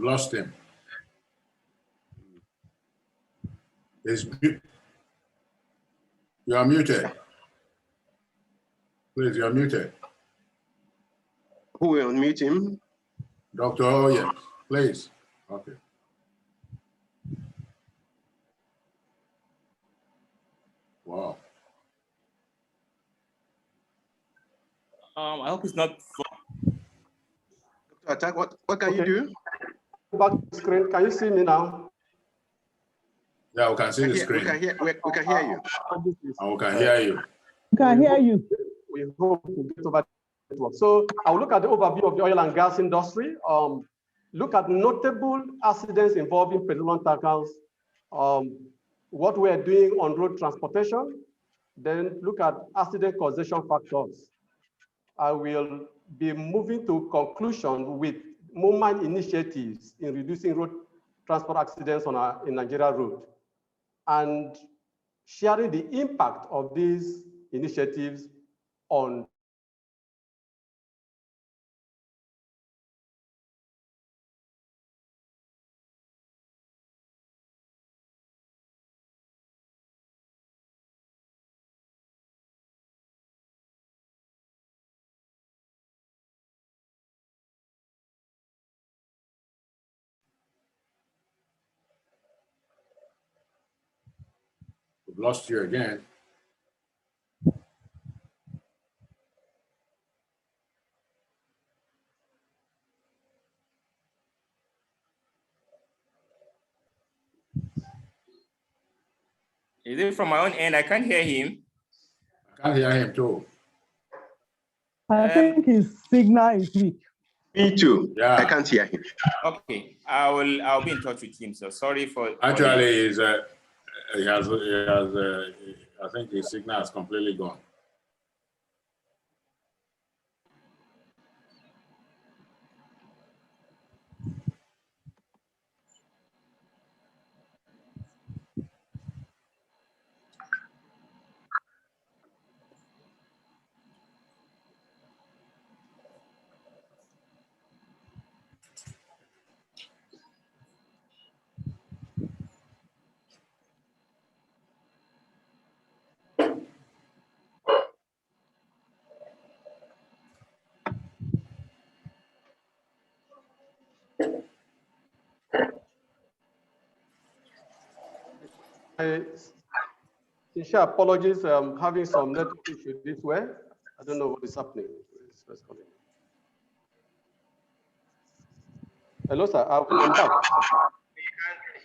We've lost him. You are muted. Please, you are muted. Who will unmute him? Dr. Oyet, please. Okay. Wow. I hope it's not. Dr. Attack, what can you do? Back to screen. Can you see me now? Yeah, we can see the screen. We can hear you. And we can hear you. We can hear you. We hope to get over the network. So I'll look at the overview of the oil and gas industry. Look at notable accidents involving petroleum tankers. What we are doing on road transportation. Then look at accident causation factors. I will be moving to conclusion with MOMAN initiatives in reducing road transport accidents on in Nigeria road, and sharing the impact of these initiatives on We've lost you again. Is it from my own end? I can't hear him. I can't hear him too. I think his signal is weak. Me too. Yeah. I can't hear him. Okay, I'll be in touch with him. So sorry for. Actually, he has I think his signal is completely gone. sincere apologies. I'm having some network issue this way. I don't know what is happening. Hello, sir. I'm back. We can't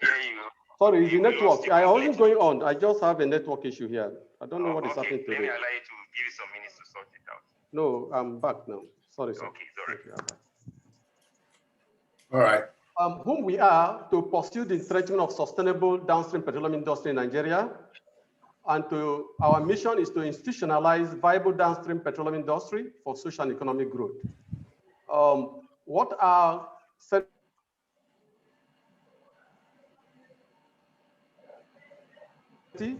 hear you. Sorry, it's the network. I wasn't going on. I just have a network issue here. I don't know what is happening Let me today. allow you to give you some minutes to sort it out. No, I'm back now. Sorry, sir. Okay, sorry. All right. Whom we are to pursue the entrenchment of sustainable downstream petroleum industry in Nigeria. And our mission is to institutionalize viable downstream petroleum industry for social and economic growth. What are we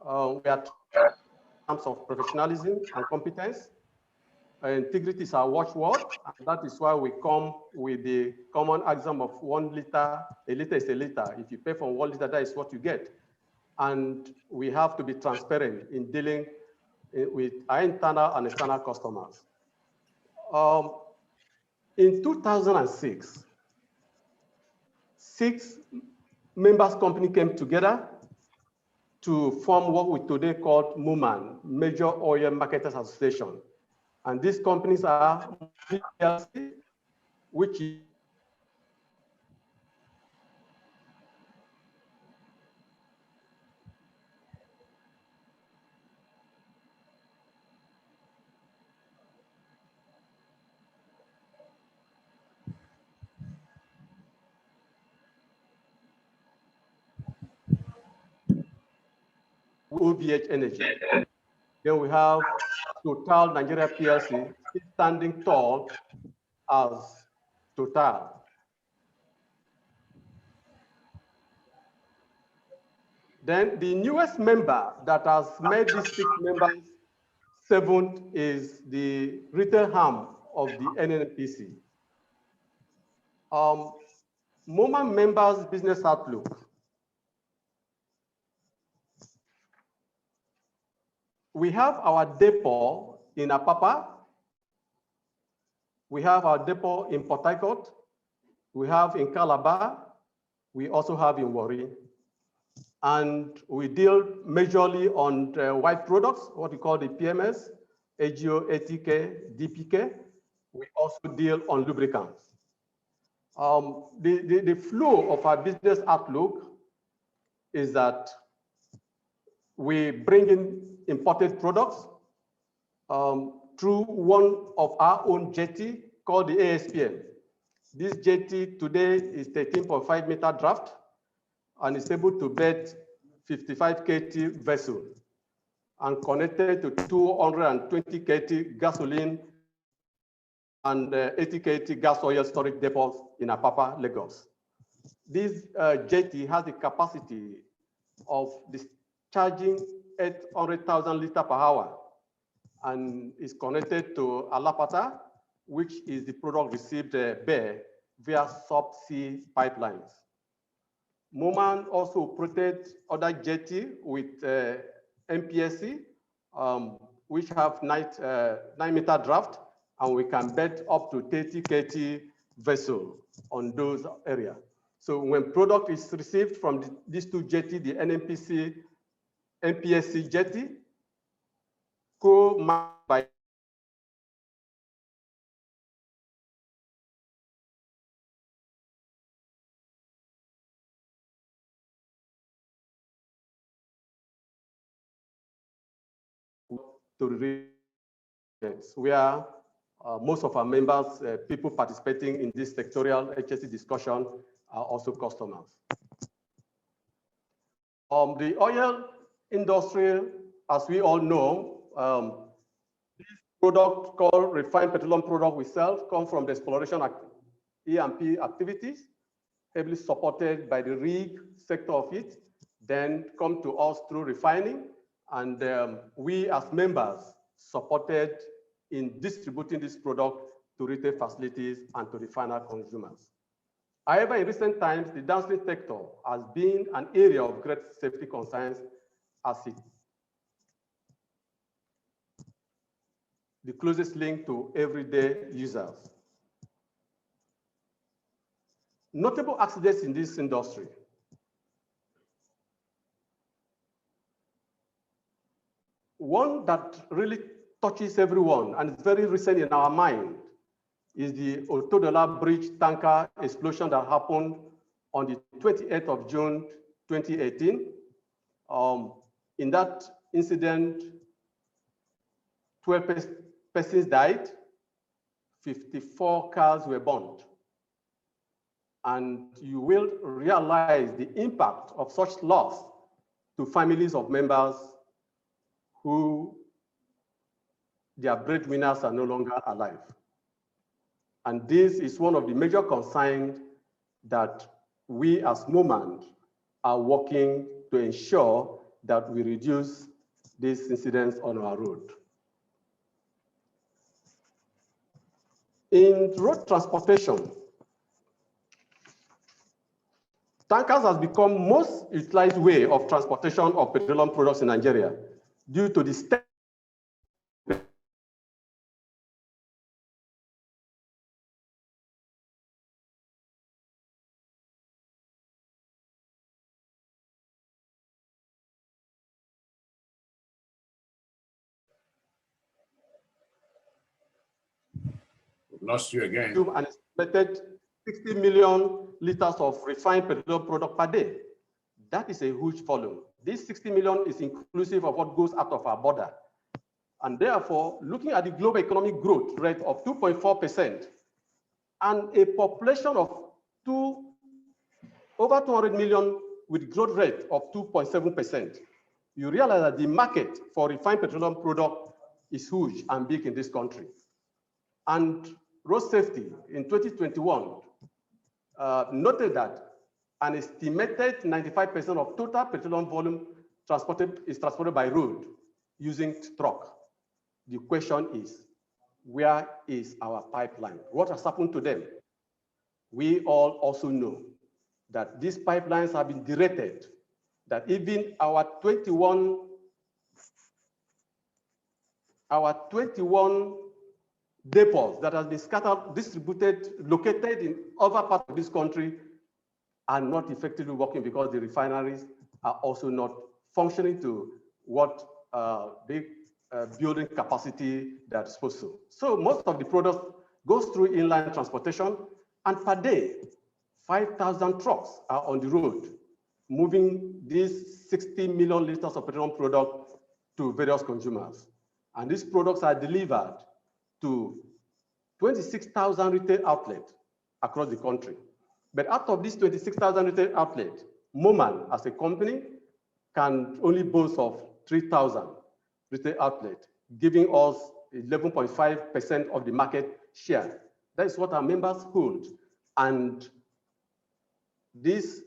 are in terms of professionalism and competence. Integrity is our watchword, and that is why we come with the common axiom of 1 liter, a liter is a liter. If you pay for 1 liter, that is what you get. And we have to be transparent in dealing with our internal and external customers. In 2006, 6 members company came together to form what we today call MOMAN, Major Oil Marketers Association. And these companies are PLC, which is OVH Energy. Then we have Total Nigeria PLC, standing tall as Total. Then the newest member that has made these 6 members 7th is the retail arm of the NNPC. MOMAN members' business outlook. We have our depot in Apapa. We have our depot in Port Harcourt. We have in Calabar. We also have in Warri. And we deal majorly on white products, what we call the PMS, AGO, ATK, DPK. We also deal on lubricants. The flow of our business outlook is that we bring in imported products through one of our own jetty called the ASPM. This jetty today is 13.5 meter draft and is able to bed 55 KT vessel and connected to 220 KT gasoline and 80 KT gas oil storage depots in Apapa, Lagos. This jetty has the capacity of discharging 800,000 liters per hour and is connected to Alapata, which is the product received there via subsea pipelines. MOMAN also operated other jetty with MPSC, which have 9-meter draft, and we can bed up to 30 KT vessel on those areas. So when product is received from these two jetty, the NMPC, MPSC jetty, by to regions where most of our members, people participating in this sectorial HSE discussion are also customers. The oil industry, as we all know, this product called refined petroleum product we sell come from the exploration E&P activities, heavily supported by the rig sector of it, then come to us through refining, and we as members supported in distributing this product to retail facilities and to the final consumers. However, in recent times, the downstream sector has been an area of great safety concerns as it the closest link to everyday users. Notable accidents in this industry. One that really touches everyone and is very recent in our mind is the Otodola Bridge tanker explosion that happened on the 28th of June, 2018. In that incident, 12 persons died, 54 cars were burned. And you will realize the impact of such loss to families of members who their breadwinners are no longer alive. And this is one of the major concerns that we as MOMAN are working to ensure that we reduce these incidents on our road. In road transportation, tankers has become most utilized way of transportation of petroleum products in Nigeria due to the state Lost you again. and estimated 60 million liters of refined petroleum product per day. That is a huge volume. This 60 million is inclusive of what goes out of our border. And therefore, looking at the global economic growth rate of 2.4% and a population of over 200 million with growth rate of 2.7%, you realize that the market for refined petroleum product is huge and big in this country. And road safety in 2021 noted that an estimated 95% of total petroleum volume is transported by road using truck. The question is, where is our pipeline? What has happened to them? We all also know that these pipelines have been derated, that even our 21 depots that have been scattered, distributed, located in other parts of this country are not effectively working because the refineries are also not functioning to what big building capacity that's supposed to. So most of the products goes through inland transportation, and per day, 5,000 trucks are on the road, moving these 60 million liters of petroleum product to various consumers. And these products are delivered to 26,000 retail outlets across the country. But out of these 26,000 retail outlets, MOMAN as a company can only boast of 3,000 retail outlets, giving us 11.5% of the market share. That is what our members hold. And this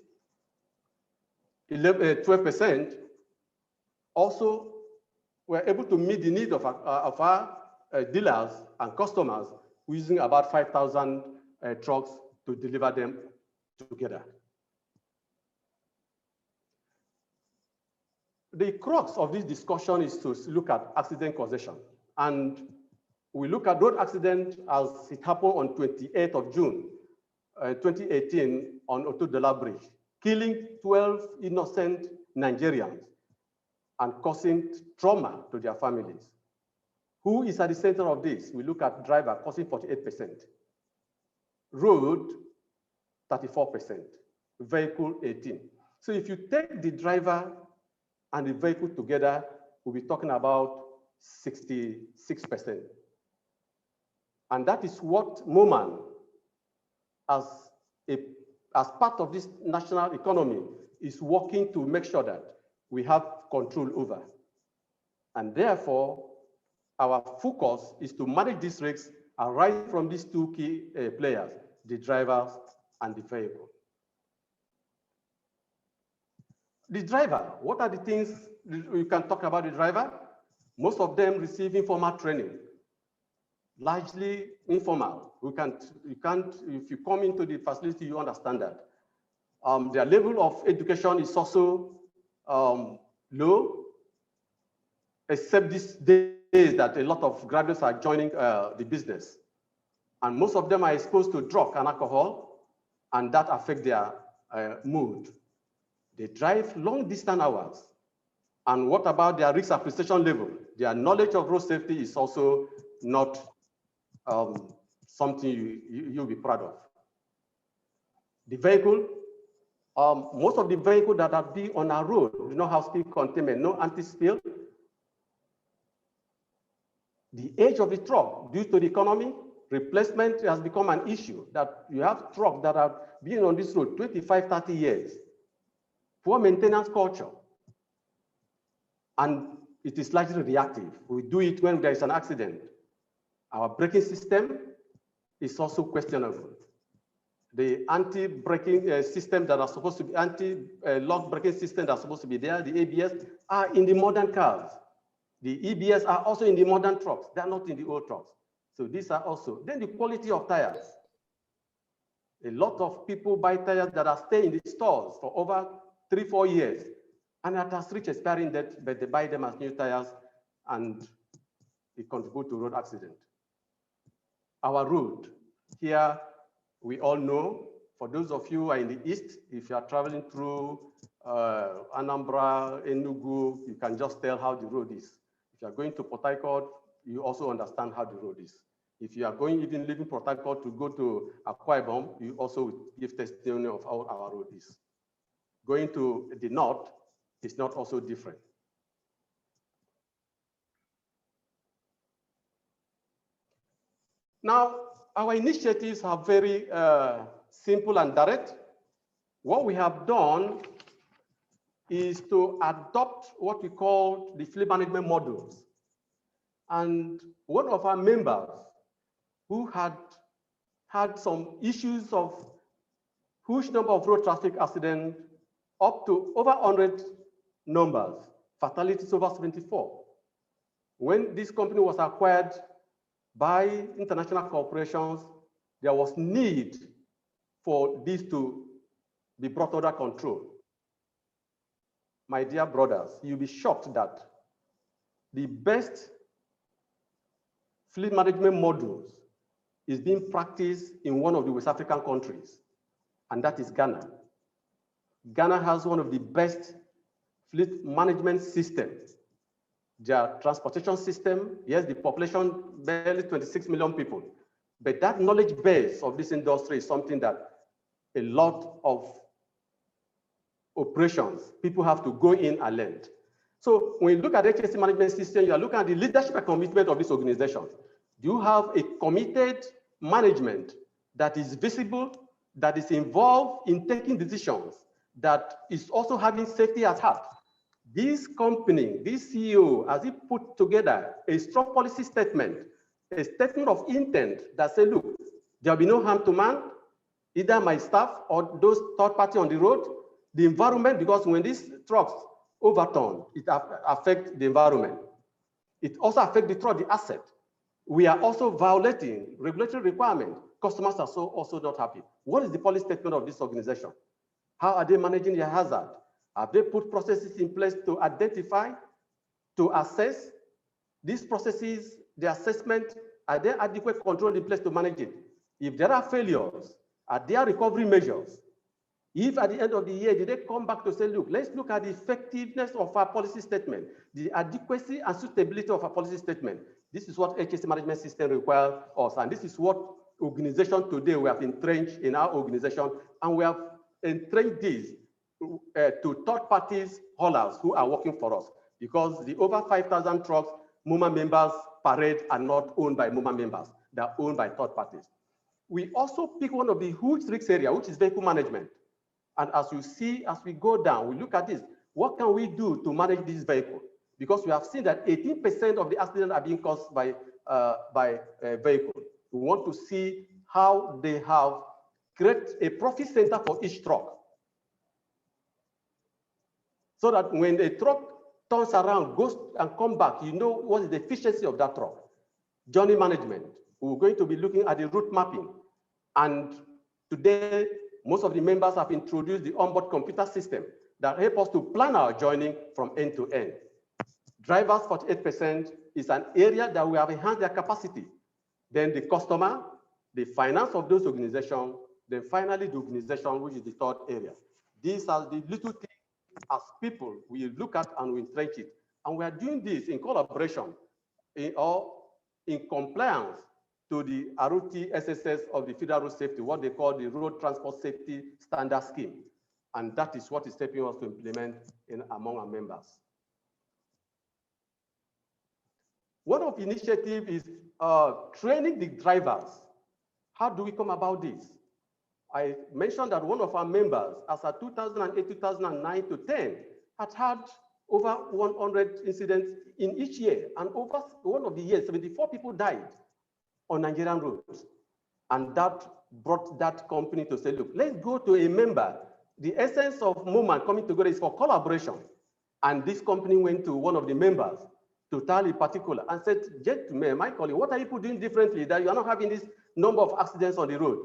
12% also were able to meet the need of our dealers and customers using about 5,000 trucks to deliver them together. The crux of this discussion is to look at accident causation. And we look at road accident as it happened on 28th of June, 2018 on Otodola Bridge, killing 12 innocent Nigerians and causing trauma to their families. Who is at the center of this? We look at driver causing 48%, road 34%, vehicle 18%. So if you take the driver and the vehicle together, we'll be talking about 66%. And that is what MOMAN, as part of this national economy, is working to make sure that we have control over. And therefore, our focus is to manage these risks arising from these two key players, the drivers and the vehicle. The driver, what are the things we can talk about the driver? Most of them receive informal training, largely informal. You can't, if you come into the facility, you understand that. Their level of education is also low, except these days that a lot of graduates are joining the business. And most of them are exposed to drug and alcohol, and that affects their mood. They drive long distance hours. And what about their risk appreciation level? Their knowledge of road safety is also not something you'll be proud of. The vehicle, most of the vehicles that have been on our road do not have speed containment, no anti-spill. The age of the truck, due to the economy, replacement has become an issue, that you have trucks that have been on this road 25, 30 years. Poor maintenance culture. And it is largely reactive. We do it when there is an accident. Our braking system is also questionable. The anti-braking system that are supposed to be anti-lock braking system that are supposed to be there, the ABS, are in the modern cars. The EBS are also in the modern trucks. They are not in the old trucks. So these are also. Then the quality of tires. A lot of people buy tires that are staying in the stores for over 3-4 years, and that has reached expiring date, but they buy them as new tires, and it contributes to road accident. Our road, here we all know, for those of you who are in the east, if you are traveling through Anambra, Enugu, you can just tell how the road is. If you are going to Port Harcourt, you also understand how the road is. If you are going, even leaving Port Harcourt to go to Akwa Ibom, you also give testimony of how our road is. Going to the north is not also different. Now, our initiatives are very simple and direct. What we have done is to adopt what we call the fleet management models. And one of our members who had some issues of huge number of road traffic accidents, up to over 100 numbers, fatalities over 74. When this company was acquired by international corporations, there was need for this to be brought under control. My dear brothers, you'll be shocked that the best fleet management modules is being practiced in one of the West African countries, and that is Ghana. Ghana has one of the best fleet management systems. Their transportation system, yes, the population barely 26 million people, but that knowledge base of this industry is something that a lot of operations, people have to go in and learn. So when you look at the HSE management system, you are looking at the leadership and commitment of this organization. Do you have a committed management that is visible, that is involved in taking decisions, that is also having safety at heart? This company, this CEO, has he put together a strong policy statement, a statement of intent that says, look, there will be no harm to man, either my staff or those third party on the road, the environment, because when these trucks overturn, it affects the environment. It also affects the truck, the asset. We are also violating regulatory requirements. Customers are also not happy. What is the policy statement of this organization? How are they managing their hazard? Have they put processes in place to identify, to assess these processes, the assessment? Are there adequate control in place to manage it? If there are failures, are there recovery measures? If at the end of the year, did they come back to say, look, let's look at the effectiveness of our policy statement, the adequacy and suitability of our policy statement. This is what HSE management system requires us. And this is what organization today we have entrenched in our organization. And we have entrenched this to third parties haulers who are working for us, because the over 5,000 trucks MOMAN members parade are not owned by MOMAN members. They are owned by third parties. We also pick one of the huge risk area, which is vehicle management. And as you see, as we go down, we look at this. What can we do to manage this vehicle? Because we have seen that 18% of the accidents are being caused by vehicles. We want to see how they have created a profit center for each truck, so that when the truck turns around, goes and come back, you know what is the efficiency of that truck. Journey management. We're going to be looking at the route mapping. And today, most of the members have introduced the onboard computer system that help us to plan our journey from end to end. Drivers, 48% is an area that we have enhanced their capacity. Then the customer, the finance of those organizations, then finally the organization, which is the third area. These are the little things as people we look at and we entrench it. And we are doing this in collaboration or in compliance to the ROT-SSS of the Federal Road Safety, what they call the Road Transport Safety Standard Scheme. And that is what is helping us to implement among our members. One of the initiatives is training the drivers. How do we come about this? I mentioned that one of our members, as of 2008, 2009 to 10, had over 100 incidents in each year. And over one of the years, 74 people died on Nigerian roads. And that brought that company to say, look, let's go to a member. The essence of MOMAN coming together is for collaboration. And this company went to one of the members, Total in particular, and said, gentlemen, my colleague, what are you doing differently that you are not having this number of accidents on the road?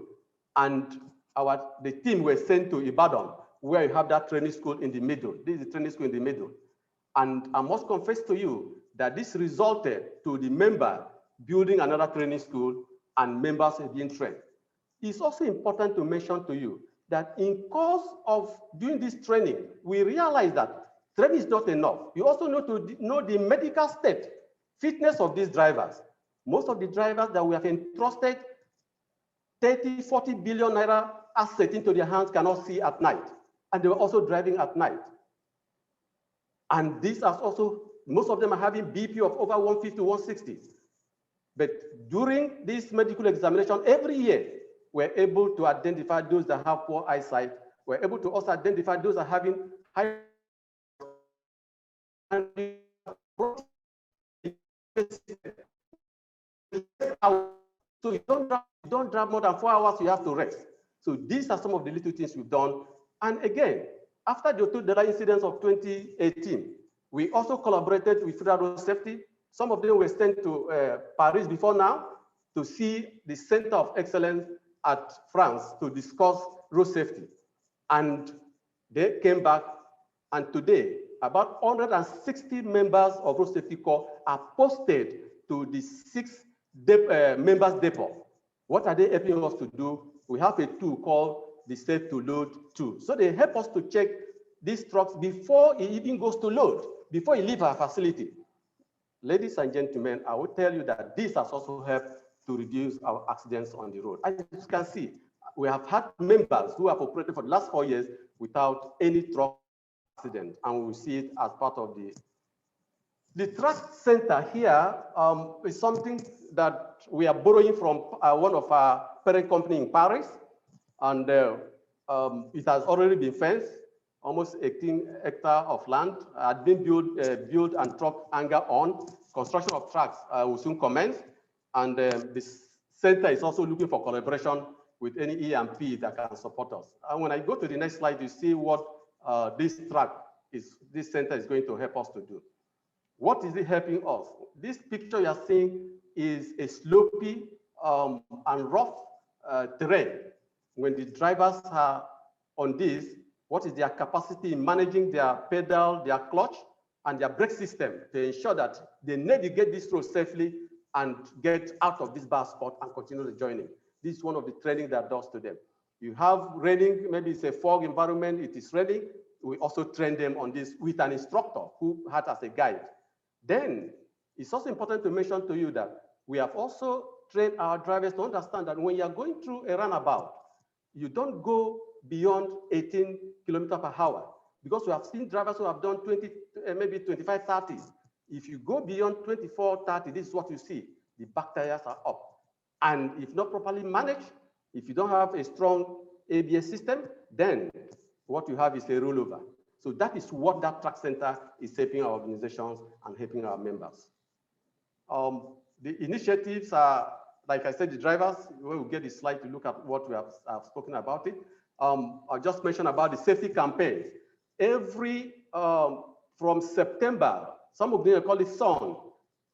And the team were sent to Ibadan, where you have that training school in the middle. This is the training school in the middle. And I must confess to you that this resulted to the member building another training school and members being trained. It's also important to mention to you that in course of doing this training, we realize that training is not enough. You also need to know the medical state, fitness of these drivers. Most of the drivers that we have entrusted 30, 40 billion naira asset into their hands cannot see at night. And they were also driving at night. And these are also, most of them are having BP of over 150, 160. But during this medical examination, every year, we're able to identify those that have poor eyesight. We're able to also identify those that are having high. So you don't drive more than 4 hours, you have to rest. So these are some of the little things we've done. And again, after the two data incidents of 2018, we also collaborated with Federal Road Safety. Some of them were sent to Paris before now to see the Center of Excellence at France to discuss road safety. And they came back, and today, about 160 members of Road Safety Corps are posted to the 6 members depot. What are they helping us to do? We have a tool called the Safe to Load tool. So they help us to check these trucks before it even goes to load, before it leaves our facility. Ladies and gentlemen, I will tell you that this has also helped to reduce our accidents on the road. As you can see, we have had members who have operated for the last 4 years without any truck accident, and we will see it as part of the trust center here. Is something that we are borrowing from one of our parent company in Paris, and it has already been fenced. Almost 18 hectares of land had been built and truck hangar on. Construction of tracks will soon commence, and this center is also looking for collaboration with any EMP that can support us. And when I go to the next slide, you see what this center is going to help us to do. What is it helping us? This picture you are seeing is a slopey and rough terrain. When the drivers are on this, what is their capacity in managing their pedal, their clutch, and their brake system to ensure that they navigate this road safely and get out of this bad spot and continue the journey. This is one of the training that does to them. You have raining, maybe it's a fog environment, it is raining. We also train them on this with an instructor who had as a guide. Then it's also important to mention to you that we have also trained our drivers to understand that when you're going through a runabout, you don't go beyond 18 kilometers per hour, because we have seen drivers who have done 20, maybe 25, 30. If you go beyond 24, 30, this is what you see. The back tires are up. And if not properly managed, if you don't have a strong ABS system, then what you have is a rollover. So that is what that track center is helping our organizations and helping our members. The initiatives are, like I said, the drivers, we will get the slide to look at what we have spoken about it. I'll just mention about the safety campaigns. Every, from September, some of them call it SUN.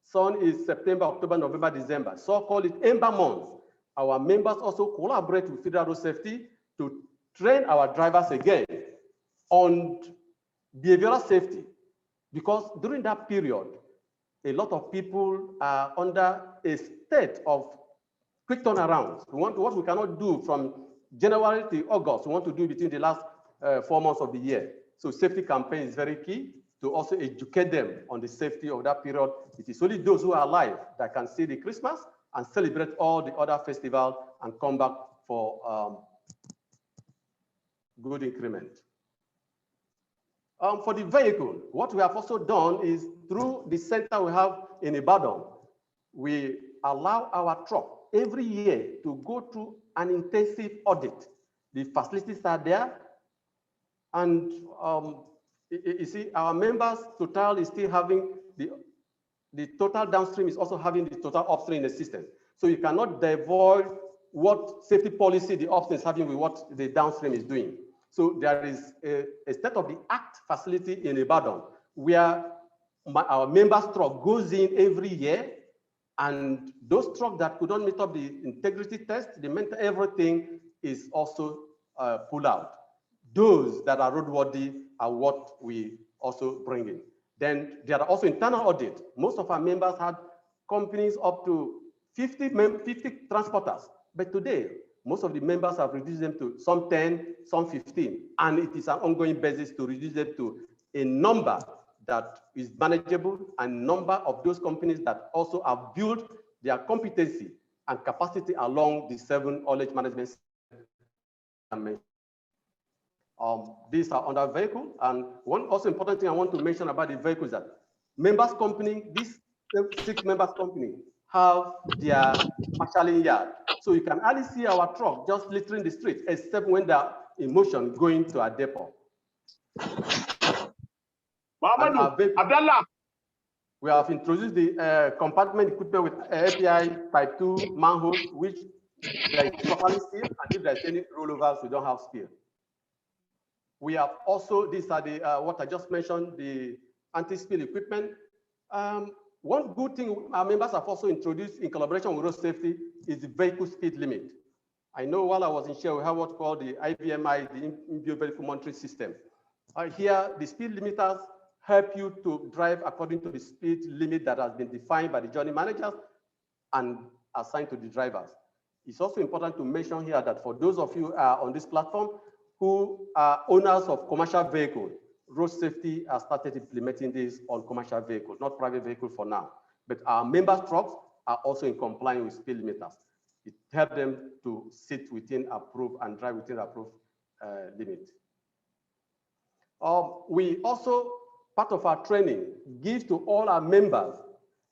SUN is September, October, November, December. So call it Ember months. Our members also collaborate with Federal Road Safety to train our drivers again on behavioral safety, because during that period, a lot of people are under a state of quick turnarounds. We want to, what we cannot do from January to August, we want to do between the last 4 months of the year. So safety campaign is very key to also educate them on the safety of that period. It is only those who are alive that can see the Christmas and celebrate all the other festivals and come back for good increment. For the vehicle, what we have also done is through the center we have in Ibadan, we allow our truck every year to go through an intensive audit. The facilities are there, and you see our members total is still having the total downstream is also having the total upstream in the system. So you cannot divulge what safety policy the upstream is having with what the downstream is doing. So there is a state-of-the-art facility in Ibadan where our members' truck goes in every year, and those trucks that could not meet up the integrity test, everything is also pulled out. Those that are roadworthy are what we also bring in. Then there are also internal audits. Most of our members had companies up to 50 transporters, but today, most of the members have reduced them to some 10, some 15, and it is an ongoing basis to reduce them to a number that is manageable, and number of those companies that also have built their competency and capacity along the 7 haulage management systems. These are under vehicle, and one also important thing I want to mention about the vehicle is that members company, these 6 members company have their marshalling yard. So you can hardly see our truck just littering the street, except when they're in motion going to our depot. We have introduced the compartment equipment with API type 2 manholes, which there is properly sealed, and if there's any rollovers, we don't have spill. We have also, these are the what I just mentioned, the anti-spill equipment. One good thing our members have also introduced in collaboration with road safety is the vehicle speed limit. I know while I was in Shell, we have what's called the IVMI, the in-built vehicle monitoring system. Here, the speed limiters help you to drive according to the speed limit that has been defined by the journey managers and assigned to the drivers. It's also important to mention here that for those of you on this platform who are owners of commercial vehicles, road safety has started implementing this on commercial vehicles, not private vehicles for now. But our members' trucks are also in compliance with speed limiters. It helps them to sit within approved and drive within approved limit. We also, part of our training, give to all our members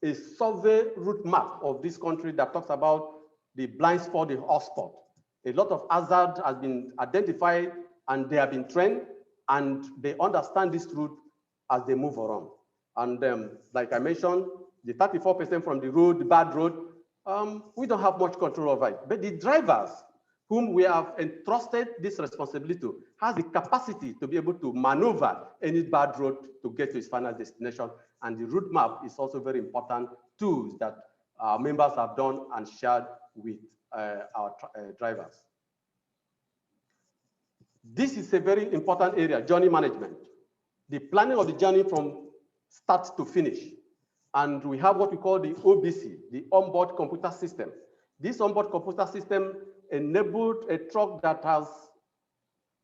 a survey route map of this country that talks about the blind spot, the hotspot. A lot of hazard has been identified and they have been trained and they understand this route as they move around. And like I mentioned, the 34% from the road, the bad road, we don't have much control over it. But the drivers whom we have entrusted this responsibility to has the capacity to be able to maneuver any bad road to get to its final destination. And the route map is also very important tools that our members have done and shared with our drivers. This is a very important area, journey management. The planning of the journey from start to finish. And we have what we call the OBC, the onboard computer system. This onboard computer system enabled a truck that has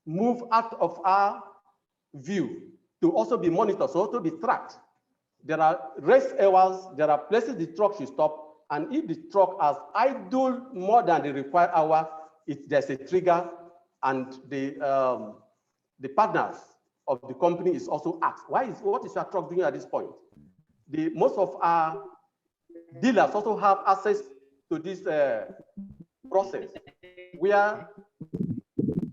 moved out of our view to also be monitored, so to be tracked. There are rest hours, there are places the truck should stop, and if the truck has idled more than the required hour, there's a trigger, and the partners of the company is also asked, what is your truck doing at this point? Most of our dealers also have access to this process, where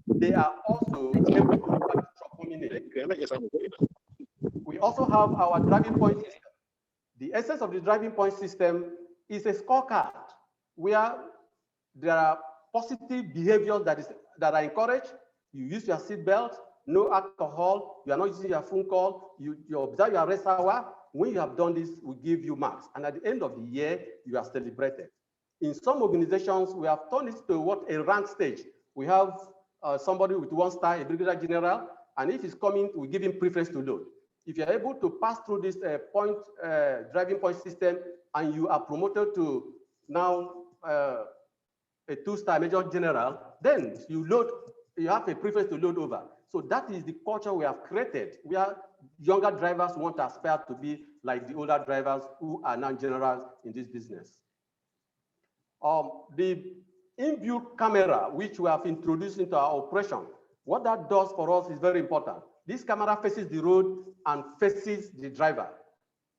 they are also able to report the truck coming in. We also have our driving point system. The essence of the driving point system is a scorecard where there are positive behaviors that are encouraged. You use your seatbelt, no alcohol, you are not using your phone call, you observe your rest hour. When you have done this, we give you marks. And at the end of the year, you are celebrated. In some organizations, we have turned it to what a rank stage. We have somebody with 1 star, a brigadier general, and if he's coming, we give him preference to load. If you're able to pass through this driving point system and you are promoted to now a 2-star major general, then you have a preference to load over. So that is the culture we have created, where younger drivers want to aspire to be like the older drivers who are now generals in this business. The inbuilt camera, which we have introduced into our operation, what that does for us is very important. This camera faces the road and faces the driver.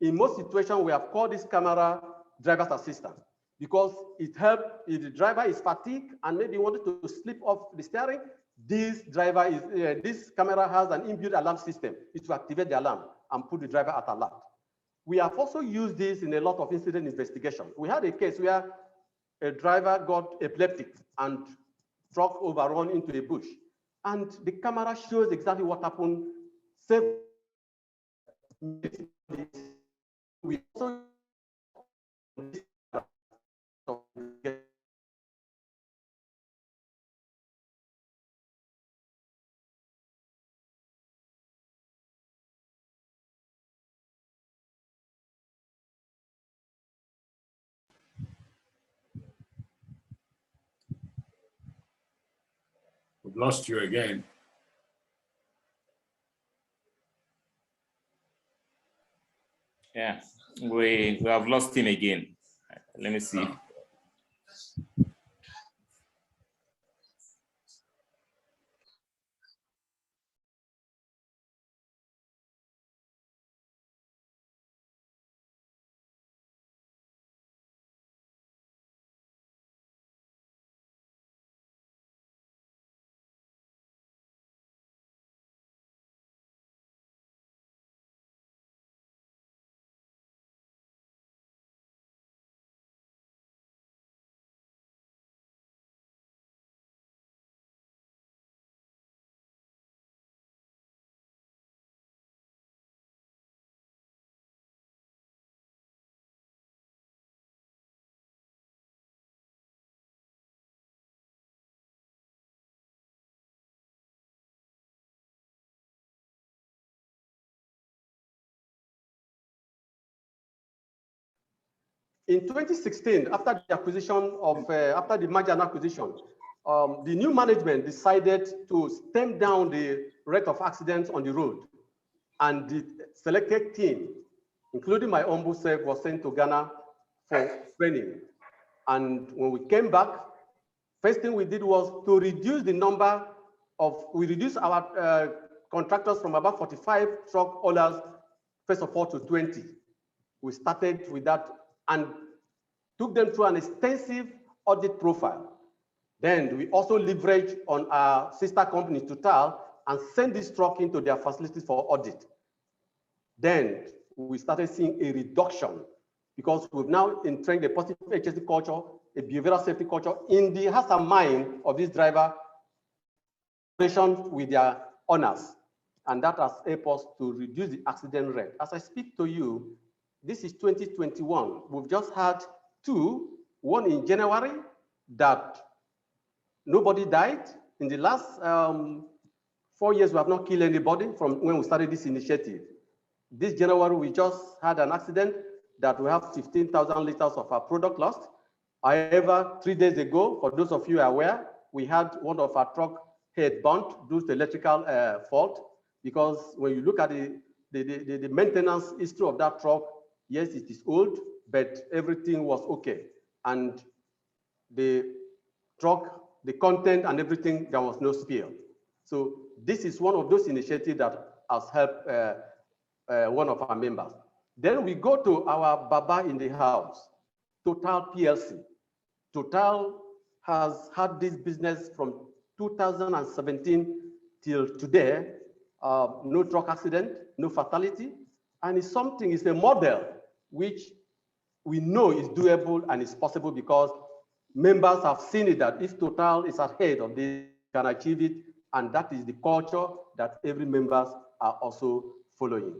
In most situations, we have called this camera driver's assistant because it helps if the driver is fatigued and maybe wanted to slip off the steering. This camera has an inbuilt alarm system. It will activate the alarm and put the driver at alert. We have also used this in a lot of incident investigation. We had a case where a driver got epileptic and truck overrun into a bush. And the camera shows exactly what happened. We also We've lost you again. Yeah, we have lost him again. Let me see. In 2016, after the acquisition of, after the merger and acquisition, the new management decided to stem down the rate of accidents on the road. And the selected team, including my own self, was sent to Ghana for training. And when we came back, first thing we did was to reduce the number of, we reduced our contractors from about 45 truck owners, first of all, to 20. We started with that and took them through an extensive audit profile. Then we also leveraged on our sister company, Total, and sent this truck into their facilities for audit. Then we started seeing a reduction because we've now entrenched a positive HSEQ culture, a behavioral safety culture in the heart and mind of this driver with their owners. And that has helped us to reduce the accident rate. As I speak to you, this is 2021. We've just had two, one in January that nobody died. In the last 4 years, we have not killed anybody from when we started this initiative. This January, we just had an accident that we have 15,000 liters of our product lost. However, 3 days ago, for those of you who are aware, we had one of our truck head burnt due to electrical fault, because when you look at the maintenance history of that truck, yes, it is old, but everything was okay. And the truck, the content and everything, there was no spill. So this is one of those initiatives that has helped one of our members. Then we go to our Baba in the house, Total PLC. Total has had this business from 2017 till today, no truck accident, no fatality, and it's something, it's a model which we know is doable and is possible because members have seen it that if Total is ahead of this, can achieve it, and that is the culture that every members are also following.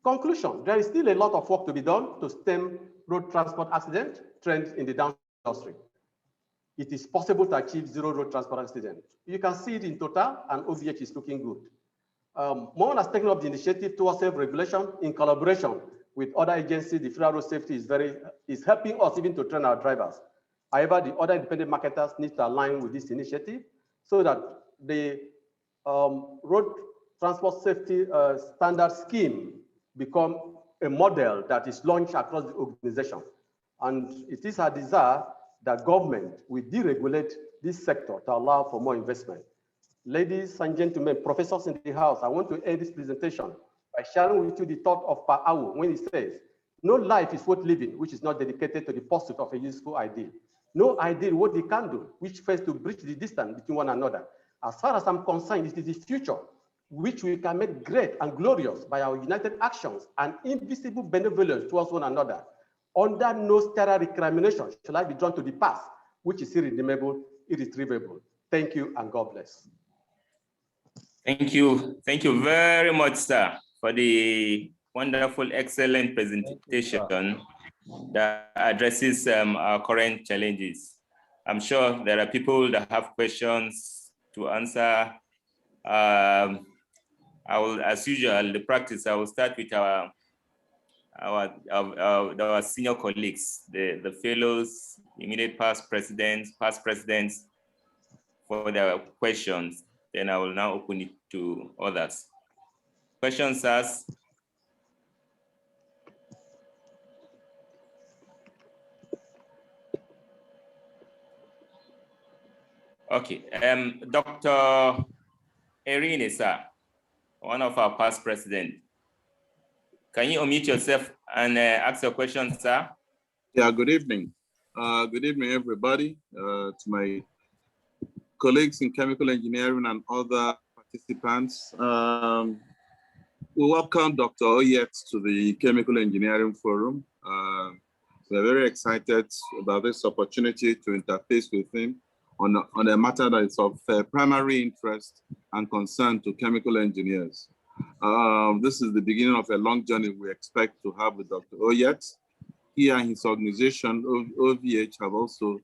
Conclusion, there is still a lot of work to be done to stem road transport accident trends in the downstream industry. It is possible to achieve zero road transport accident. You can see it in Total, and OVH is looking good. MOMAN has taken up the initiative towards self-regulation in collaboration with other agencies. The Federal Road Safety is helping us even to train our drivers. However, the other independent marketers need to align with this initiative so that the road transport safety standard scheme become a model that is launched across the organization. And it is our desire that government will deregulate this sector to allow for more investment. Ladies and gentlemen, professors in the house, I want to end this presentation by sharing with you the thought of Pa Awu when he says, no life is worth living which is not dedicated to the pursuit of a useful ideal. No ideal worth the candle which fails to bridge the distance between one another. As far as I'm concerned, it is the future which we can make great and glorious by our united actions and invisible benevolence towards one another. Under no sterile recrimination shall I be drawn to the past, which is irredeemable, irretrievable. Thank you and God bless. Thank you. Thank you very much, sir, for the wonderful, excellent presentation that addresses our current challenges. I'm sure there are people that have questions to answer. I will, as usual, the practice, I will start with our senior colleagues, the fellows, immediate past presidents for their questions. Then I will now open it to others. Questions asked. Okay, Dr. Erin, sir, one of our past presidents. Can you unmute yourself and ask your question, sir? Yeah, good evening. Good evening, everybody. To my colleagues in chemical engineering and other participants. We welcome Dr. Oyet to the Chemical Engineering Forum. We're very excited about this opportunity to interface with him on a matter that is of primary interest and concern to chemical engineers. This is the beginning of a long journey we expect to have with Dr. Oyet. He and his organization, OVH, have also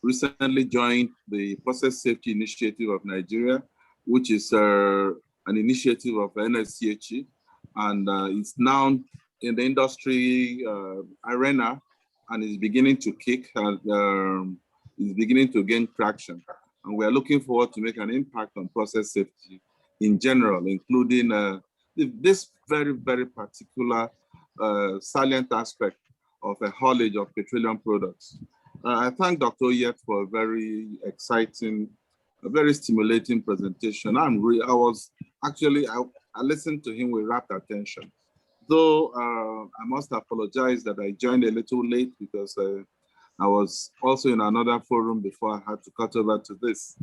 recently joined the Process Safety Initiative of Nigeria, which is an initiative of NSChE, and it's now in the industry arena, and is beginning to kick and is beginning to gain traction. And we are looking forward to make an impact on process safety in general, including this very, very particular salient aspect of a haulage of petroleum products. I thank Dr. Oyet for a very exciting, a very stimulating presentation. I listened to him with rapt attention. Though I must apologize that I joined a little late because I was also in another forum before I had to cut over to this.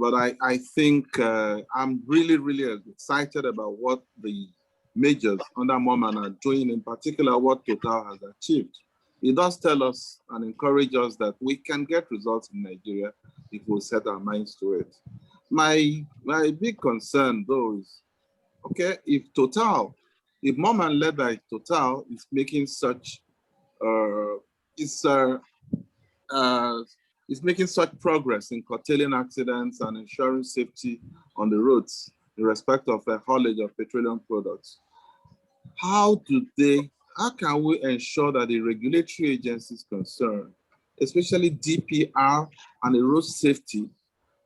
But I think I'm really, really excited about what the majors under MOMAN are doing, in particular what Total has achieved. It does tell us and encourage us that we can get results in Nigeria if we set our minds to it. My big concern though is, okay, if MOMAN led by Total is making such is making such progress in curtailing accidents and ensuring safety on the roads in respect of the haulage of petroleum products, how can we ensure that the regulatory agencies concerned, especially DPR and the road safety,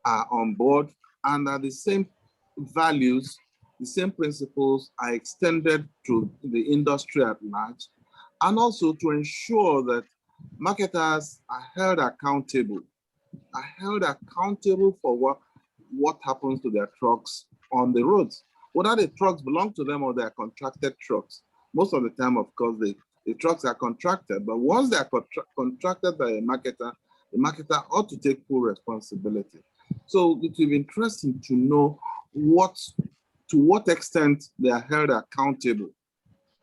are on board and that the same values, the same principles are extended to the industry at large, and also to ensure that marketers are held accountable for what happens to their trucks on the roads. Whether the trucks belong to them or they are contracted trucks. Most of the time, of course, the trucks are contracted, but once they are contracted by a marketer, the marketer ought to take full responsibility. So it will be interesting to know to what extent they are held accountable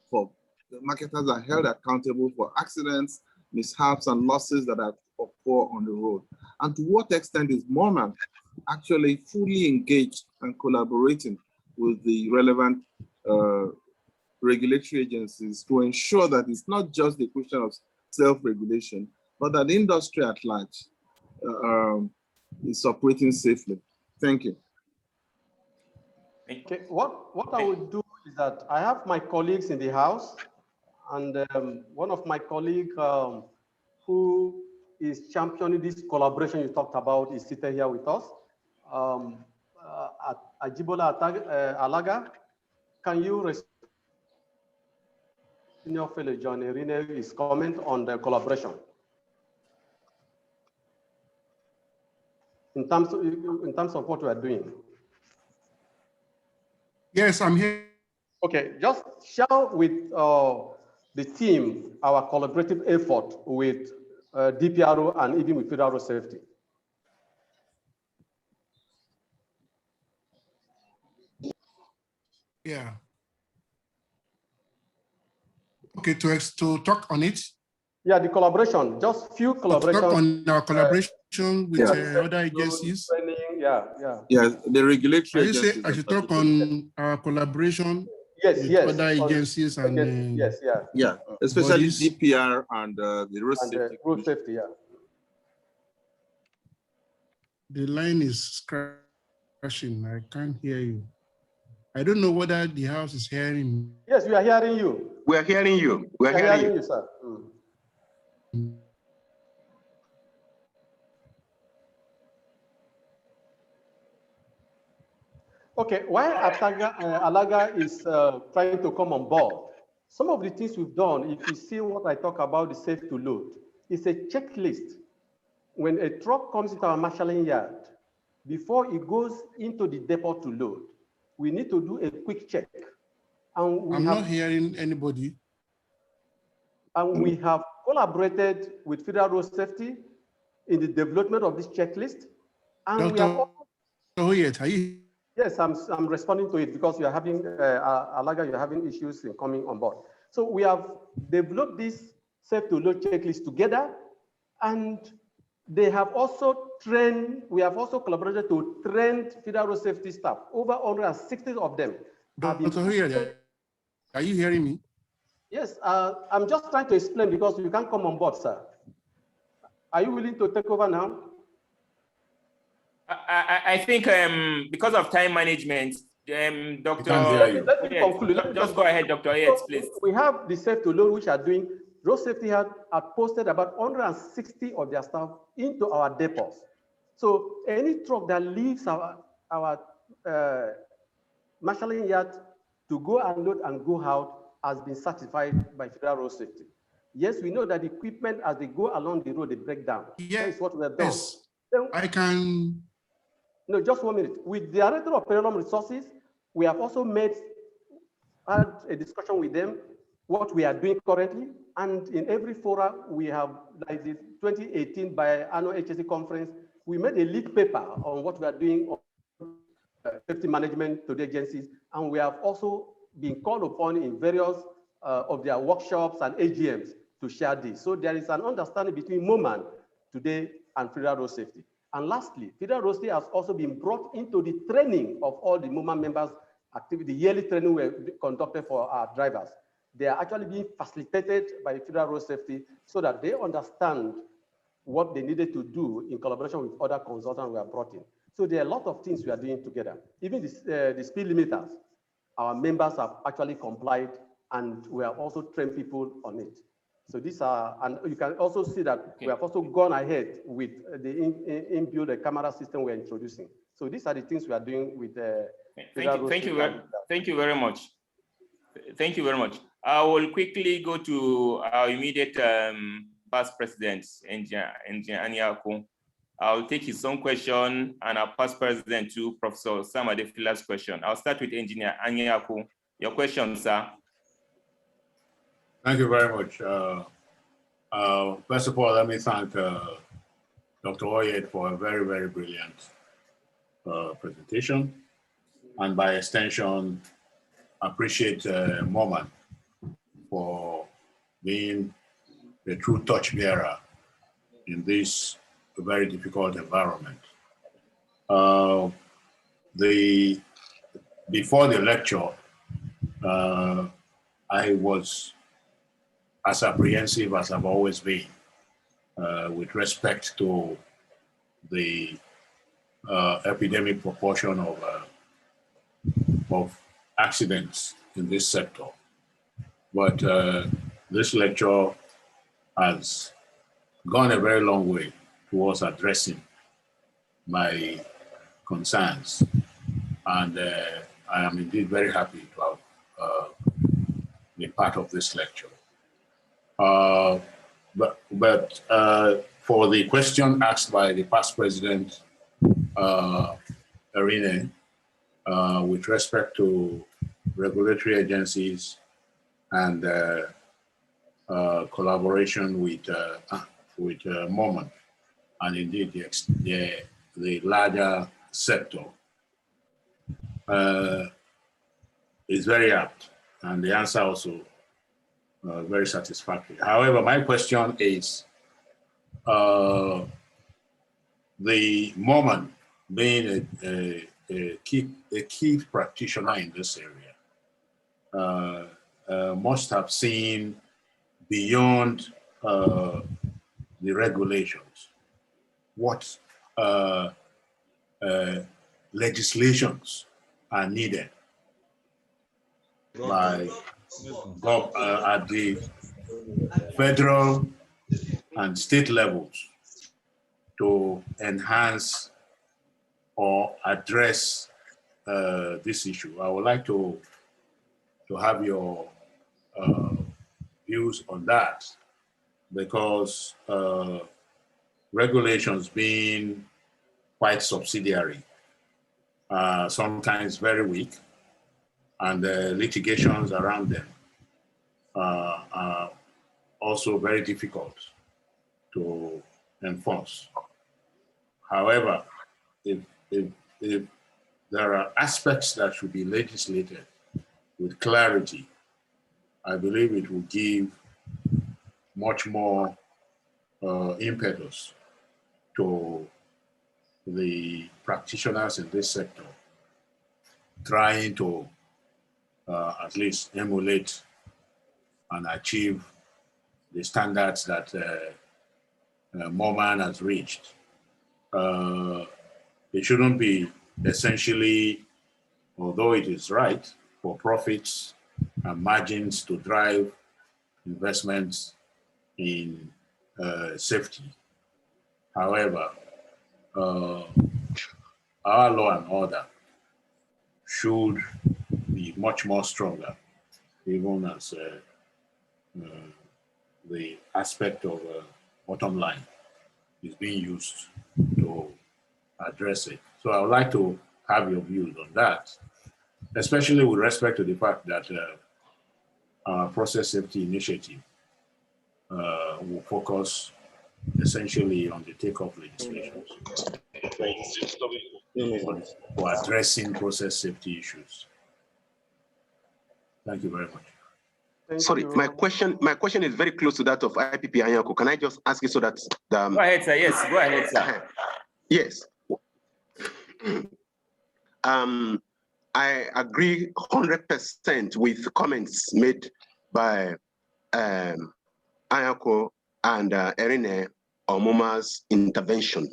for. The marketers are held accountable for accidents, mishaps, and losses that occur on the road. And to what extent is MOMAN actually fully engaged and collaborating with the relevant regulatory agencies to ensure that it's not just the question of self-regulation, but that the industry at large is operating safely. Thank you. Okay, what I would do is that I have my colleagues in the house, and one of my colleagues who is championing this collaboration you talked about is seated here with us. Ajibola Alaga, can you respond to your fellow John Erine's comment on the collaboration? In terms of what we are doing. Yes, I'm here. Okay, just share with the team our collaborative effort with DPRO and even with Federal Road Safety. Yeah. Okay, to talk on it. Yeah, the collaboration, just few collaborations. Talk on our collaboration with other agencies. Training, yeah. Yeah, the regulatory You say agencies. I should talk on our collaboration with yes, other agencies and yeah, especially bodies. DPR and the road safety. Road safety, yeah. The line is crashing. I can't hear you. I don't know whether the house is hearing me. Yes, we are hearing you. We are hearing you. We are hearing you, sir. Okay, while Alaga is trying to come on board, some of the things we've done, if you see what I talk about, the safe to load, it's a checklist. When a truck comes into our marshalling yard, before it goes into the depot to load, we need to do a quick check. And I'm not hearing anybody. And we have collaborated with Federal Road Safety in the development of this checklist. And Dr. Oyet, are you? Yes, I'm responding to it because you are having, Alaga, you're having issues in coming on board. So we have developed this safe to load checklist together, and they have also trained, we have also collaborated to train Federal Road Safety staff, over 160 of them. Dr. Oyet, are you hearing me? Yes, I'm just trying to explain because you can't come on board, sir. Are you willing to take over now? I think because of time management, Dr. Let me conclude. Just go ahead, Dr. Oyet, please. We have the Sectoral, which are doing, road safety have posted about 160 of their staff into our depots. So any truck that leaves our marshalling yard to go unload and go out has been certified by Federal Road Safety. Yes, we know that equipment as they go along the road, they break down. Yes. That is what we have done. Yes. Then, I can. no, just 1 minute. With the Director of Petroleum Resources, we have also had a discussion with them, what we are doing currently. And in every forum, we have, like the 2018 biannual HSEQ conference, we made a lead paper on what we are doing on safety management to the agencies. And we have also been called upon in various of their workshops and AGMs to share this. So there is an understanding between MOMAN today and Federal Road Safety. And lastly, Federal Road Safety has also been brought into the training of all the MOMAN members' activity, yearly training we conducted for our drivers. They are actually being facilitated by Federal Road Safety so that they understand what they needed to do in collaboration with other consultants we have brought in. So there are a lot of things we are doing together. Even the speed limiters, our members have actually complied, and we have also trained people on it. So these are, and you can also see that we have also gone ahead with the inbuilt camera system we're introducing. So these are the things we are doing with the Thank you very much. Thank you very much. I will quickly go to our immediate past president, Engineer Anyaku. I'll take his own question, and our past president to Professor Sam Adefila's question. I'll start with Engineer Anyaku. Your question, sir. Thank you very much. First of all, let me thank Dr. Oyet for a very, very brilliant presentation. And by extension, appreciate MOMAN for being a true torchbearer in this very difficult environment. Before the lecture, I was as apprehensive as I've always been with respect to the epidemic proportion of accidents in this sector. But this lecture has gone a very long way towards addressing my concerns. And I am indeed very happy to have been part of this lecture. But for the question asked by the past president, Irene, with respect to regulatory agencies and collaboration with MOMAN, and indeed the larger sector, is very apt, and the answer also very satisfactory. However, my question is, the MOMAN being a key practitioner in this area, must have seen beyond the regulations what legislations are needed by at the federal and state levels to enhance or address this issue. I would like to have your views on that, because regulations being quite subsidiary, sometimes very weak, and litigations around them are also very difficult to enforce. However, if there are aspects that should be legislated with clarity, I believe it will give much more impetus to the practitioners in this sector trying to at least emulate and achieve the standards that MOMAN has reached. It shouldn't be essentially although it is right for profits and margins to drive investments in safety. However, our law and order should be much more stronger, even as the aspect of bottom line is being used to address it. So I would like to have your views on that, especially with respect to the fact that our process safety initiative will focus essentially on the takeoff legislation for addressing process safety issues. Thank you very much. Sorry, my question is very close to that of IPP Anyako. Can I just ask you so that the Go ahead, sir. Yes, go ahead, sir. Yes. I agree 100% with comments made by Anyako and Erine on MOMA's intervention.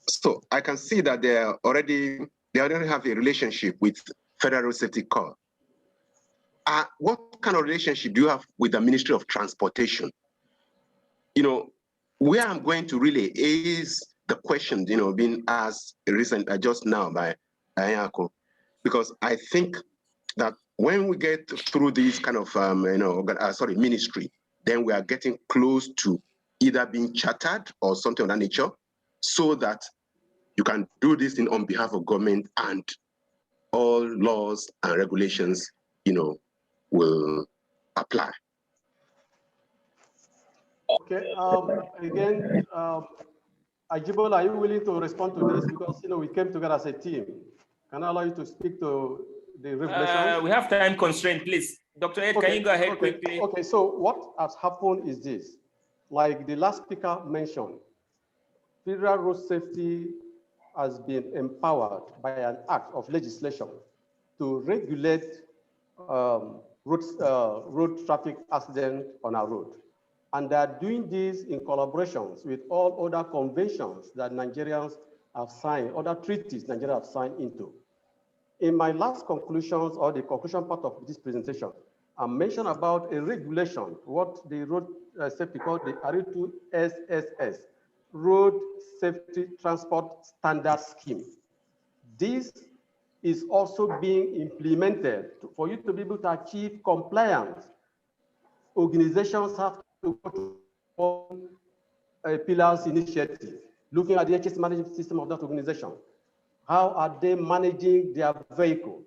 So I can see that they already have a relationship with Federal Safety Corps. What kind of relationship do you have with the Ministry of Transportation? You know, where I'm going to really is the question, you know, being asked just now by Anyako, because I think that when we get through this kind of, ministry, then we are getting close to either being chartered or something of that nature, so that you can do this thing on behalf of government and all laws and regulations, you know, will apply. Okay. Again, Ajibola, are you willing to respond to this? Because, you know, we came together as a team. Can I allow you to speak to the regulations? We have time constraint, please. Dr. Ed, can you go ahead quickly? Okay, so what has happened is this. Like the last speaker mentioned, federal road safety has been empowered by an act of legislation to regulate road traffic accidents on our road. And they are doing this in collaborations with all other conventions that Nigerians have signed, other treaties Nigeria have signed into. In my last conclusions, or the conclusion part of this presentation, I mentioned about a regulation, what the road safety called the EHSSQ, Road Safety Transport Standard Scheme. This is also being implemented for you to be able to achieve compliance. Organizations have to go to a pillars initiative, looking at the HS management system of that organization. How are they managing their vehicle?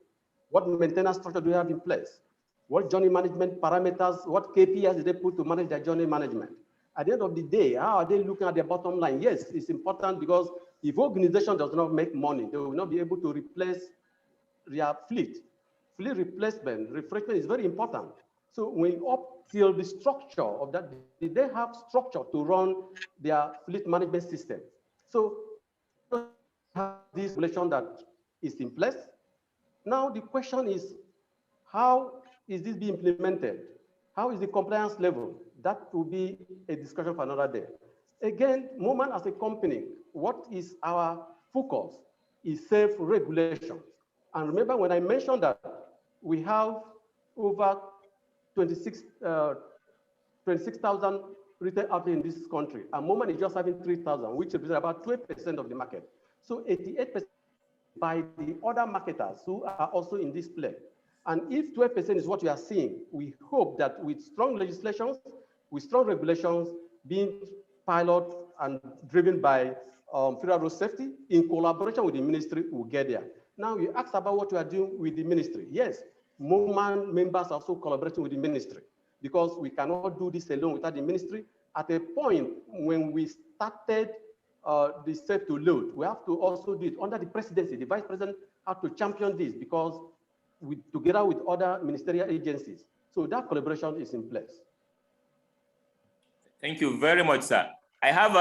What maintenance structure do they have in place? What journey management parameters, what KPIs do they put to manage their journey management? At the end of the day, how are they looking at their bottom line? Yes, it's important because if organization does not make money, they will not be able to replace their fleet. Fleet replacement, refreshment is very important. So when up till the structure of that, they have structure to run their fleet management system. So have this regulation that is in place. Now the question is, how is this being implemented? How is the compliance level? That will be a discussion for another day. Again, MOMAN as a company, what is our focus is self-regulation. And remember when I mentioned that we have over 26,000 retail outlets in this country, and MOMAN is just having 3,000, which represents about 12% of the market. So 88% by the other marketers who are also in this play. And if 12% is what we are seeing, we hope that with strong legislations, with strong regulations being piloted and driven by Federal Road Safety, in collaboration with the ministry, we'll get there. Now you asked about what we are doing with the ministry. Yes, MOMAN members are also collaborating with the ministry because we cannot do this alone without the ministry. At a point when we started the safe to load, we have to also do it under the presidency. The vice president had to champion this because together with other ministerial agencies. So that collaboration is in place. Thank you very much, sir. I have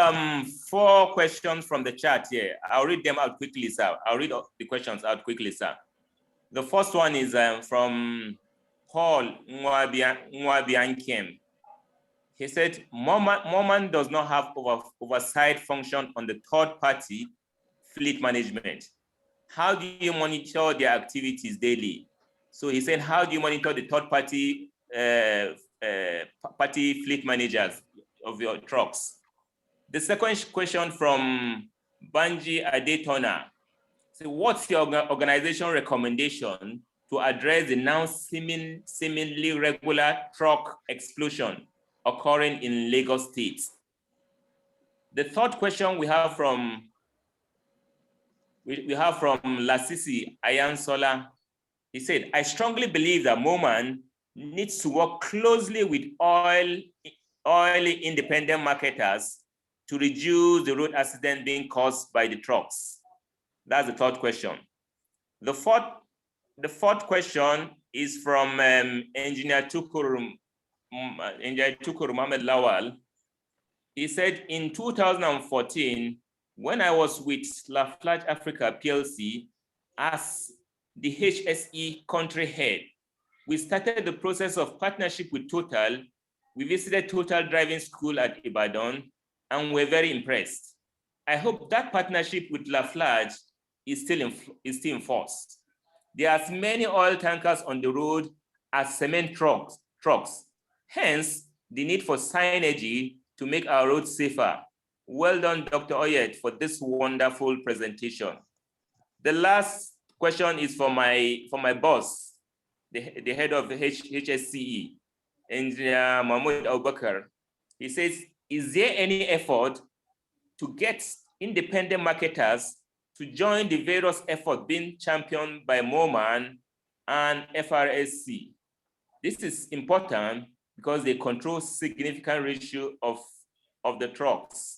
4 questions from the chat here. I'll read them out quickly, sir. I'll read the questions out quickly, sir. The first one is from Paul Nwabiankem. He said, MOMAN does not have oversight function on the third-party fleet management. how do you monitor their activities daily? So he said, how do you monitor the third party fleet managers of your trucks? The second question from Banji Adetona. So what's your organization recommendation to address the now seemingly regular truck explosion occurring in Lagos State? The third question we have from Lasisi Ayansola. He said, I strongly believe that MOMAN needs to work closely with oil independent marketers to reduce the road accident being caused by the trucks. That's the third question. The fourth question is from Engineer Tukur Mohamed Lawal. He said, in 2014, when I was with Lafarge Africa PLC as the HSE country head, we started the process of partnership with Total. We visited Total Driving School at Ibadan and we're very impressed. I hope that partnership with Lafarge is still in force. There are as many oil tankers on the road as cement trucks. Hence, the need for synergy to make our roads safer. Well done, Dr. Oyet, for this wonderful presentation. The last question is for my boss, the head of the HSCE, Engineer Mahmoud Abubakar. He says, is there any effort to get independent marketers to join the various efforts being championed by MOMAN and FRSC? This is important because they control significant ratio of the trucks.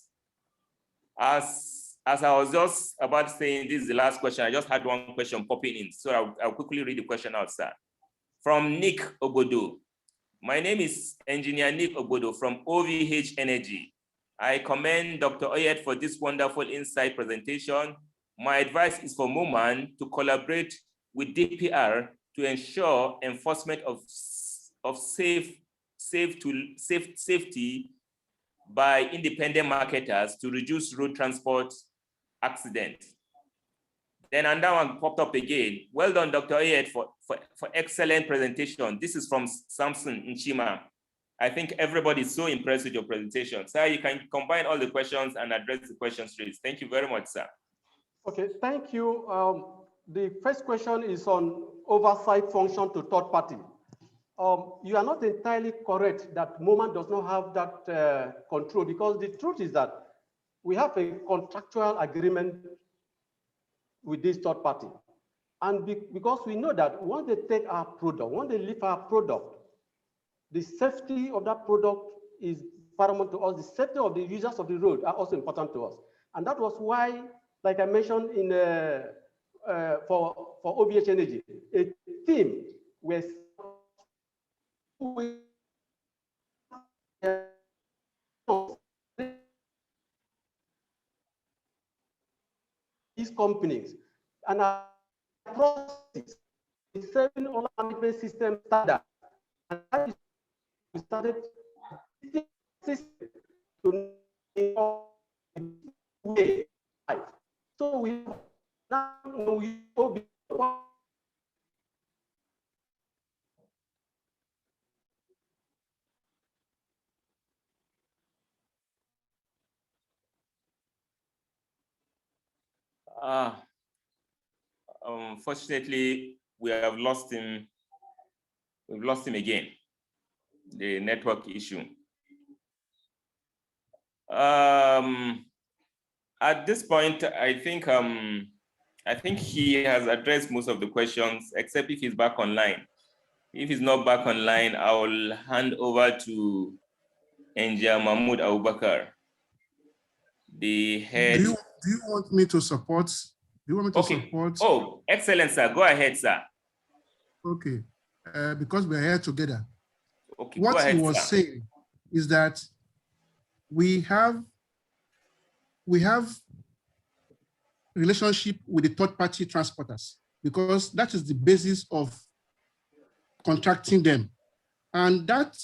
As I was just about saying, this is the last question. I just had one question popping in, so I'll quickly read the question out, sir. From Nick Obodo. My name is Engineer Nick Obodo from OVH Energy. I commend Dr. Oyet for this wonderful insight presentation. My advice is for MOMAN to collaborate with DPR to ensure enforcement of safety by independent marketers to reduce road transport accidents. Then another one popped up again. Well done, Dr. Oyet, for excellent presentation. This is from Samson Nchima. I think everybody is so impressed with your presentation. Sir, you can combine all the questions and address the questions raised. Thank you very much, sir. Okay, thank you. The first question is on oversight function to third party. You are not entirely correct that MOMAN does not have that control, because the truth is that we have a contractual agreement with this third party. And because we know that once they take our product, once they leave our product, the safety of that product is paramount to us. The safety of the users of the road are also important to us. And that was why, like I mentioned in for OVH Energy, a team was these companies and our process is serving all our management system standard. And that is we started system to way. So we now we Unfortunately, we have lost him. We've lost him again. The network issue. At this point, I think he has addressed most of the questions, except if he's back online. If he's not back online, I will hand over to Engineer Mahmoud Abubakar, the head. Do you want me to support? Do you want me to support? Oh, excellent, sir. Go ahead, sir. Okay, because we're here together. Okay, what go ahead, he was sir. saying is that we have relationship with the third-party transporters, because that is the basis of contracting them. And that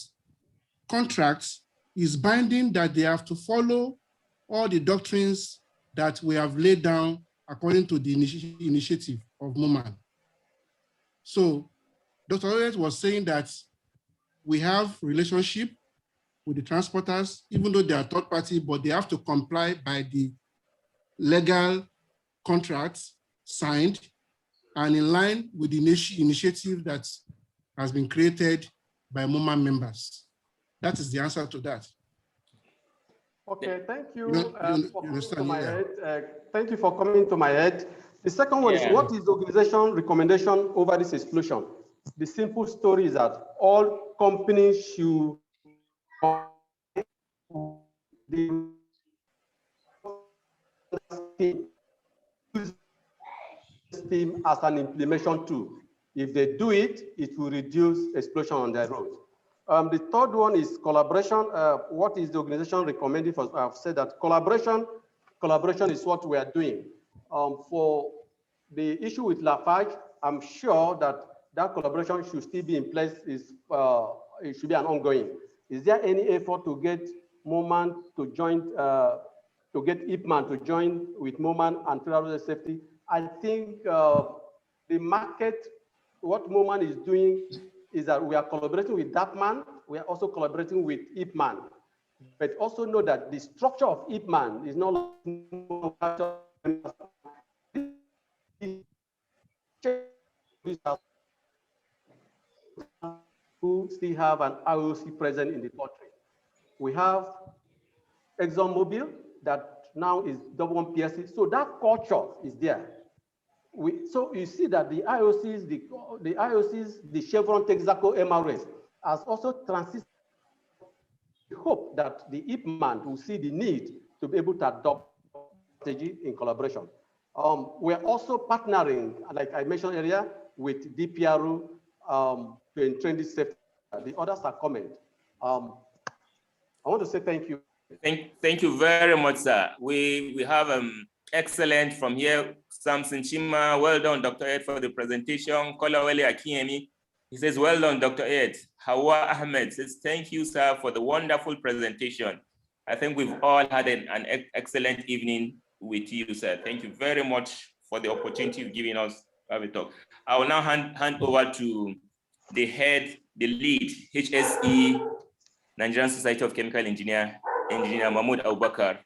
contract is binding, that they have to follow all the doctrines that we have laid down according to the initiative of MOMAN. So Dr. Oyet was saying that we have relationship with the transporters, even though they are third party, but they have to comply by the legal contracts signed and in line with the initiative that has been created by MOMAN members. That is the answer to that. Okay, thank you. You understand? Thank you for coming to my head. The second one is, what is the organization recommendation over this explosion? The simple story is that all companies should use steam as an implementation tool. If they do it, it will reduce explosion on the road. The third one is collaboration. What is the organization recommending for? I've said that collaboration is what we are doing. For the issue with Lafarge, I'm sure that collaboration should still be in place. It should be an ongoing. Is there any effort to get MOMAN to join, to get IPMAN to join with MOMAN and Federal Safety? I think the market, what MOMAN is doing is that we are collaborating with DAPMAN. We are also collaborating with IPMAN. But also know that the structure of IPMAN is not who still have an IOC present in the country. We have ExxonMobil that now is double PSC. So that culture is there. So you see that the IOCs, the Chevron, Texaco, MRS has also transitioned. We hope that the IPMAN will see the need to be able to adopt strategy in collaboration. We're also partnering, like I mentioned earlier, with DPRO to train this safety. The others are coming. I want to say thank you. Thank you very much, sir. We have excellent from here, Samson Chima. Well done, Dr. Ed, for the presentation. Kolawele Akiemi, he says, well done, Dr. Ed. Hawa Ahmed says, thank you, sir, for the wonderful presentation. I think we've all had an excellent evening with you, sir. Thank you very much for the opportunity you've given us to have a talk. I will now hand over to the head, the lead, HSE, Nigerian Society of Chemical Engineer Mahmoud Abubakar,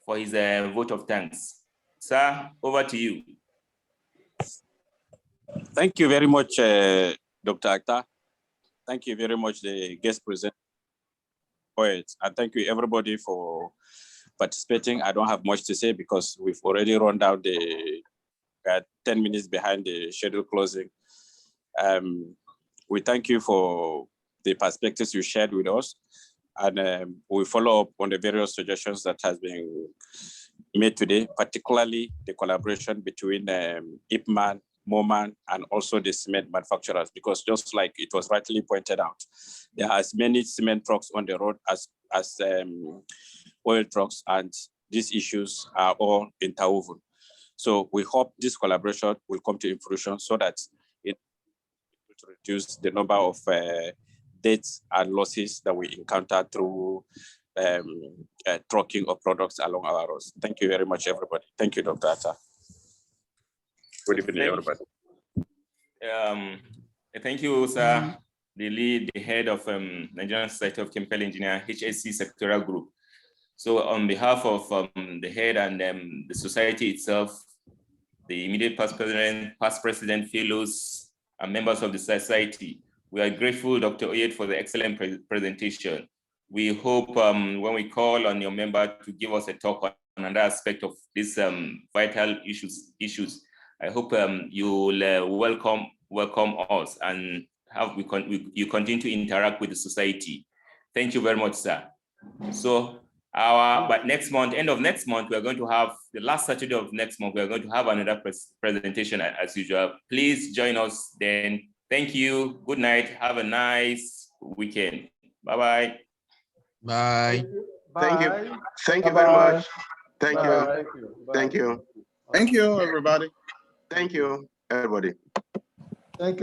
for his vote of thanks. Sir, over to you. Thank you very much, Dr. Akhtar. Thank you very much, the guest presenter, Oyet, and thank you everybody for participating. I don't have much to say because we've already run down the 10 minutes behind the schedule closing. We thank you for the perspectives you shared with us, and we follow up on the various suggestions that has been made today, particularly the collaboration between IPMAN, MOMAN, and also the cement manufacturers, because just like it was rightly pointed out, there are as many cement trucks on the road as oil trucks, and these issues are all interwoven. So we hope this collaboration will come to fruition so that it will reduce the number of deaths and losses that we encounter through trucking of products along our roads. Thank you very much, everybody. Thank you, Dr. Atta. Good evening, everybody. Thank you, sir, the lead, the head of Nigerian Society of Chemical Engineer, HSE Sectoral Group. So on behalf of the head and the society itself, the immediate past president, fellows, and members of the society, we are grateful, Dr. Oyet, for the excellent presentation. We hope when we call on your member to give us a talk on another aspect of these vital issues, I hope you'll welcome us and you continue to interact with the society. Thank you very much, sir. So but next month, end of next month, we are going to have the last Saturday of next month. We are going to have another presentation as usual. Please join us then. Thank you. Good night. Have a nice weekend. Bye-bye. Bye. Thank you. Thank you very much. Thank you. Thank you. Thank you, everybody. Thank you, everybody. Thank you.